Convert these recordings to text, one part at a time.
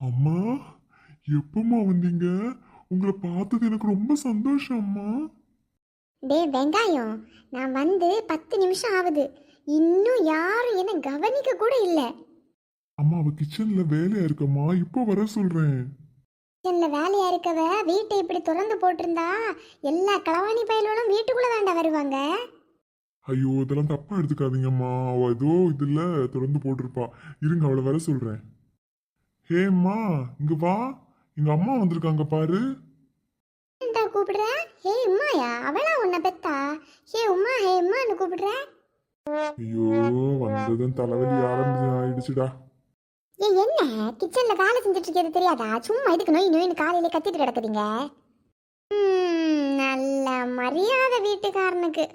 அம்மா, எப்பம்மா வந்தீங்க? உங்களை பார்த்தது எனக்கு ரொம்ப சந்தோஷம் அம்மா. டேய் வெங்காயம், நான் வந்து 10 நிமிஷம் ஆகுது. இன்னும் யாரும் என்ன கவனிக்க கூட இல்லை. அம்மா, அவ கிச்சன்ல வேலையா இருக்கம்மா, இப்போ வர சொல்றேன். கிச்சனில் வேலையா இருக்கவ வீட்டை இப்படி திறந்து போட்டிருந்தா எல்லா களவாணி பயல்களும் வீட்டுக்குள்ள தாண்டா வருவாங்க. ஐயோ, இதெல்லாம் தப்பா எடுத்துக்காதீங்கம்மா. அவ ஏதோ இதுல திறந்து போட்டிருப்பா. இருங்க, அவளை வர சொல்றேன். ஹேம்மா, இங்க வா. எங்க அம்மா வந்திருக்காங்க பாரு. என்னடா கூப்பிடுற? ஹே உம்மாயா? அவளா உன்னை பெத்தா? ஹே உம்மா, ஹே உம்மான்னு கூப்பிடுற? ஐயோ, வந்ததும் தலைவலி ஆயிடுச்சுடா. ஏய், என்ன கிச்சன்ல வேலை செஞ்சுட்டு இருக்கிறது தெரியாதா? சும்மா இதுக்கு நோய் நோயின்னு காலையில கத்திட்டு கிடக்குறீங்க. நல்ல மரியாதை வீட்டுக்காரனுக்கு.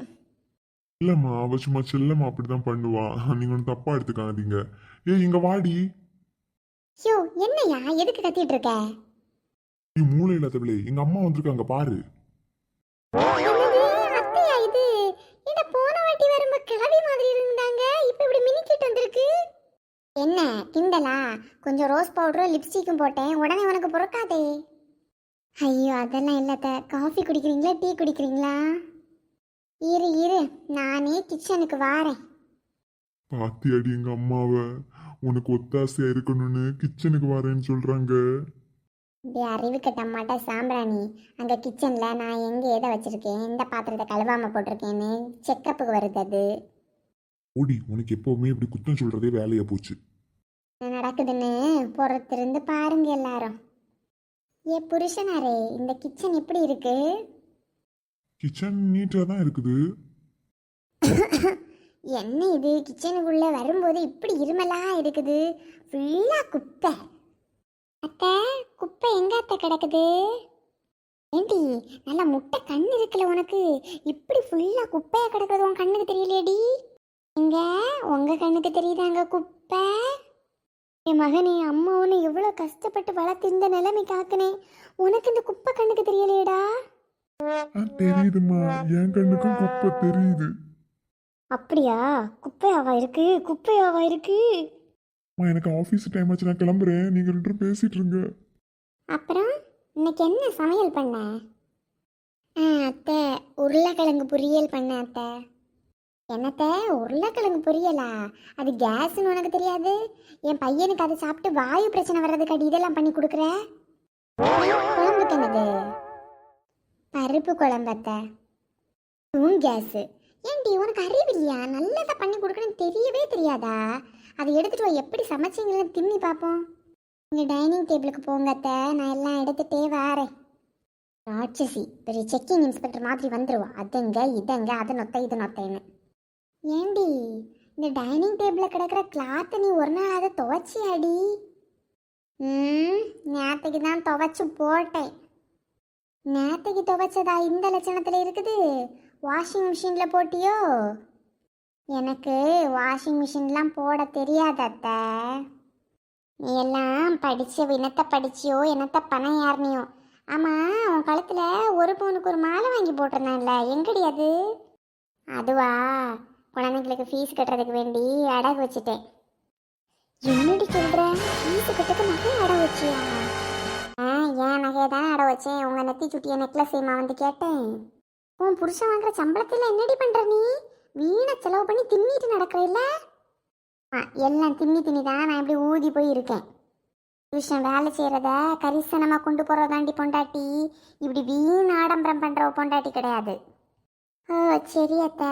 இல்லம்மா, அவ சும்மா செல்லம்மா அப்படிதான் பண்ணுவா. நீங்க ஒன்றும் தப்பா எடுத்துக்காதீங்க. இங்க வாடி. யோ, என்னையா எதுக்கு கத்திட்டு இருக்க? நீ மூளை இல்லாதவளே, எங்க அம்மா வந்திருக்காங்க பாரு. என்னது அத்தையா இது? என்ன போன வாட்டி வரும்போது கிழவி மாதிரி இருந்தாங்க, இப்ப இப்படி மினிக்கிட்டு வந்திருக்கு. என்ன கிண்டலா? கொஞ்சம் ரோஸ் பவுடரும் லிப்ஸ்டிக்கும் போட்டேன், உடனே உனக்கு பொறுக்காதே. ஐயோ அதெல்லாம் இல்லத்த. காஃபி குடிக்கிறீங்களா டீ குடிக்கிறீங்களா? இரு இரு, நானே கிச்சனுக்கு வாரேன். பாத்தியாடி எங்க அம்மாவை? உனக்கு ஒத்தாசையா இருக்கணும்னு கிச்சனுக்கு வரேன்னு சொல்றாங்க. இப்படி அறிவு கட்ட மாட்டா சாம்பிராணி. அங்கே கிச்சனில் நான் எங்கே எதை வச்சுருக்கேன், எந்த பாத்திரத்தை கழுவாம போட்டிருக்கேன்னு செக்கப்புக்கு வருது அது. ஓடி, உனக்கு எப்பவுமே இப்படி குத்தம் சொல்றதே வேலையா போச்சு. என்ன நடக்குதுன்னு பொறுத்திருந்து பாருங்க எல்லாரும். ஏ புருஷனாரே, இந்த கிச்சன் எப்படி இருக்கு? கிச்சன் நீட்டா தான் இருக்குது. என்ன இது, கிச்சனுக்குள்ளே வரும்போது இப்படி இருமலா இருக்குது? ஃபுல்லாக குப்பை. அத்தை, குப்பை எங்க அத்தை கிடக்குது? ஏண்டி, நல்லா முட்டை கண் இருக்குல்ல உனக்கு, இப்படி ஃபுல்லா குப்பையா கிடக்குது உன் கண்ணுக்கு தெரியலையடி? இங்க உங்க கண்ணுக்கு தெரியுதாங்க குப்பை? என் மகனே, அம்மா ஒன்று எவ்வளோ கஷ்டப்பட்டு வளர்த்து இந்த நிலைமை காக்குனேன், உனக்கு இந்த குப்பை கண்ணுக்கு தெரியலையேடா? தெரியுதுமா, என் கண்ணுக்கும் குப்பை தெரியுது. அப்படியா? குப்பையாவா இருக்கு, குப்பையாவா இருக்கு? எனக்கு ஆஃபீஸ் டைம் ஆச்சு, நான் கிளம்புறேன். நீங்க ரெண்டு பேரும் பேசிட்டு இருங்க. அப்புறம் இன்னைக்கு என்ன சமையல் பண்ண? அத்தை, உருளைக்கிழங்கு பொரியல் பண்ண அத்தை. என்னத்த, உருளைக்கிழங்கு பொரியலா? அது கேஸ்ன்னு உனக்கு தெரியாது? என் பையனுக்கு அதை சாப்பிட்டு வாயு பிரச்சனை வர்றதுக்கு அடி இதெல்லாம் பண்ணி கொடுக்குற. குழம்புக்கு என்னது? பருப்பு குழம்பத்த. உன் கேஸு. ஏன்டி உனக்கு அறிவு இல்லையா? நல்லதை பண்ணி கொடுக்கணும்னு தெரியவே தெரியாதா? அதை எடுத்துட்டு வா, எப்படி சமைச்சிங்கன்னு தின்னி பார்ப்போம். நீங்கள் டைனிங் டேபிளுக்கு போங்கத்த, நான் எல்லாம் எடுத்துகிட்டே வரேன். ராட்சசி பெரிய செக்கிங் இன்ஸ்பெக்டர் மாதிரி வந்துடுவா. அதெங்க இதெங்க, அது நொத்த இது நொத்தைன்னு. ஏண்டி, இந்த டைனிங் டேபிளில் கிடக்கிற கிளாத்தை நீ ஒரு நாள் அதை துவைச்சியாடி? நேற்றுக்கு தான் துவைச்சி போட்டேன். நேற்றுக்கு துவைச்சதா இந்த லட்சணத்தில் இருக்குது? வாஷிங் மிஷினில் போட்டியோ? எனக்கு வாஷிங் மிஷின்லாம் போட தெரியாது அத்தை. நீ எல்லாம் படித்த வினத்தை படிச்சியோ என்னத்தை பணம் யாருனியோ. ஆமாம், உன் கழுத்தில் ஒரு பவுனுக்கு ஒரு மாலை வாங்கி போட்டிருந்தான்ல, எங்கடி அது? அதுவா, குழந்தைங்களுக்கு ஃபீஸ் கட்டுறதுக்கு வேண்டி அடகு வச்சுட்டேன். என்னடி சொல்கிற? ஃபீஸ் கட்டுறதுக்கு நகை அடகு வச்சியா? ஏன் நகையை தானே அடகு வச்சேன். உங்கள் நெத்தி சுட்டிய நெக்லஸ் ஏமா வந்து கேட்டேன். உன் புருஷன் வாங்குற சம்பளத்தில் என்னடி பண்ணுற நீ? வீணை செலவு பண்ணி தின்னிட்டு நடக்கிறீல்ல? எல்லாம் தின்னி தான் நான் இப்படி ஊதி போய் இருக்கேன். புருஷன் வேலை செய்கிறத கரிசனமாக கொண்டு போகிறதாண்டி பொண்டாட்டி. இப்படி வீண் ஆடம்பரம் பண்ணுற பொண்டாட்டி கிடையாது. ஓ சரி அத்தை,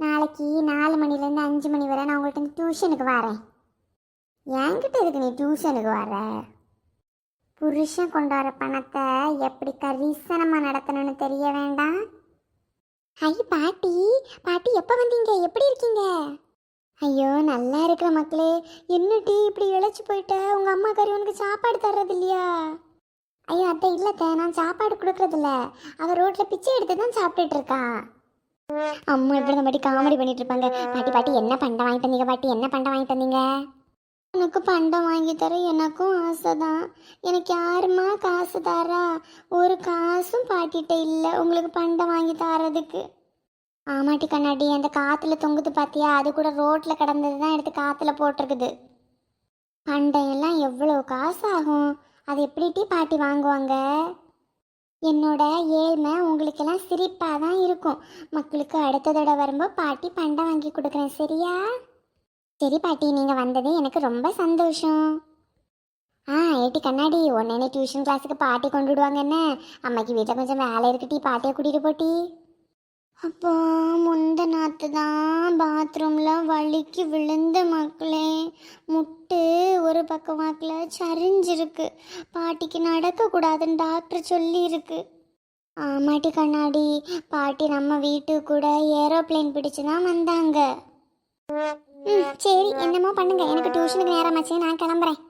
நாளைக்கு 4 மணிலேருந்து 5 மணி வரை நான் உங்கள்கிட்ட டியூஷனுக்கு வரேன். என்கிட்ட இருக்கு நீ டியூஷனுக்கு வர? புருஷன் கொண்டு வர பணத்தை எப்படி கரிசனமாக நடத்தணும்னு தெரிய வேண்டாம்? ஐ பாட்டி, பாட்டி எப்போ வந்தீங்க? எப்படி இருக்கீங்க? ஐயோ நல்லா இருக்கிற மக்களே. என்ன டீ இப்படி இழைச்சி போயிட்ட? உங்கள் அம்மா கறி உனக்கு சாப்பாடு தர்றது இல்லையா? ஐயோ அத்தை, இல்லைத்த, நான் சாப்பாடு கொடுக்குறதில்ல. அவள் ரோட்டில் பிச்சை எடுத்து தான் சாப்பிட்டுட்டு இருக்கா. அம்மா இப்படி இந்த பாட்டி காமெடி பண்ணிட்டு இருப்பாங்க. பாட்டி பாட்டி என்ன பண்டம் வாங்கி தந்தீங்க? பாட்டி என்ன பண்டம் வாங்கி தந்தீங்க? எனக்கு பண்டம் வாங்கி தர எனக்கும் ஆசை தான். எனக்கு யாருமா காசு தாரா? ஒரு காசும் பாட்டிகிட்ட இல்லை உங்களுக்கு பண்டம் வாங்கி தரதுக்கு. ஆமாட்டி கண்ணாடி, அந்த காற்றுல தொங்குது பார்த்தியா? அது கூட ரோட்டில் கிடந்தது தான் எடுத்து காற்றுல போட்டிருக்குது. பண்டையெல்லாம் எவ்வளோ காசு ஆகும்? அது எப்படி பாட்டி வாங்குவாங்க? என்னோட ஏழ்மை உங்களுக்கெல்லாம் சிரிப்பாக தான் இருக்கும். மக்களுக்கு அடுத்த தடவை வரும்போது பாட்டி பண்டை வாங்கி கொடுக்குறேன், சரியா? சரி பாட்டி, நீங்கள் வந்தது எனக்கு ரொம்ப சந்தோஷம். ஏட்டி கண்ணாடி, உடனே டியூஷன் கிளாஸுக்கு பாட்டி கொண்டு விடுவாங்க என்ன? அம்மைக்கு வீட்டில் கொஞ்சம் வேலை இருக்குட்டி, பாட்டியை கூட்டிகிட்டு போட்டி. அப்போ முந்த நாத்து தான் பாத்ரூமில் வலிக்கு விழுந்த மக்களே. முட்டு ஒரு பக்கம் வாக்கில் சரிஞ்சிருக்கு. பாட்டிக்கு நடக்கக்கூடாதுன்னு டாக்டர் சொல்லியிருக்கு. ஆமாட்டி கண்ணாடி, பாட்டி நம்ம வீட்டுக்கு கூட ஏரோப்ளேன் பிடிச்சு தான் வந்தாங்க. சரி, என்னமோ பண்ணுங்க, எனக்கு டியூஷனுக்கு நேரமாச்சு, நான் கிளம்புறேன்.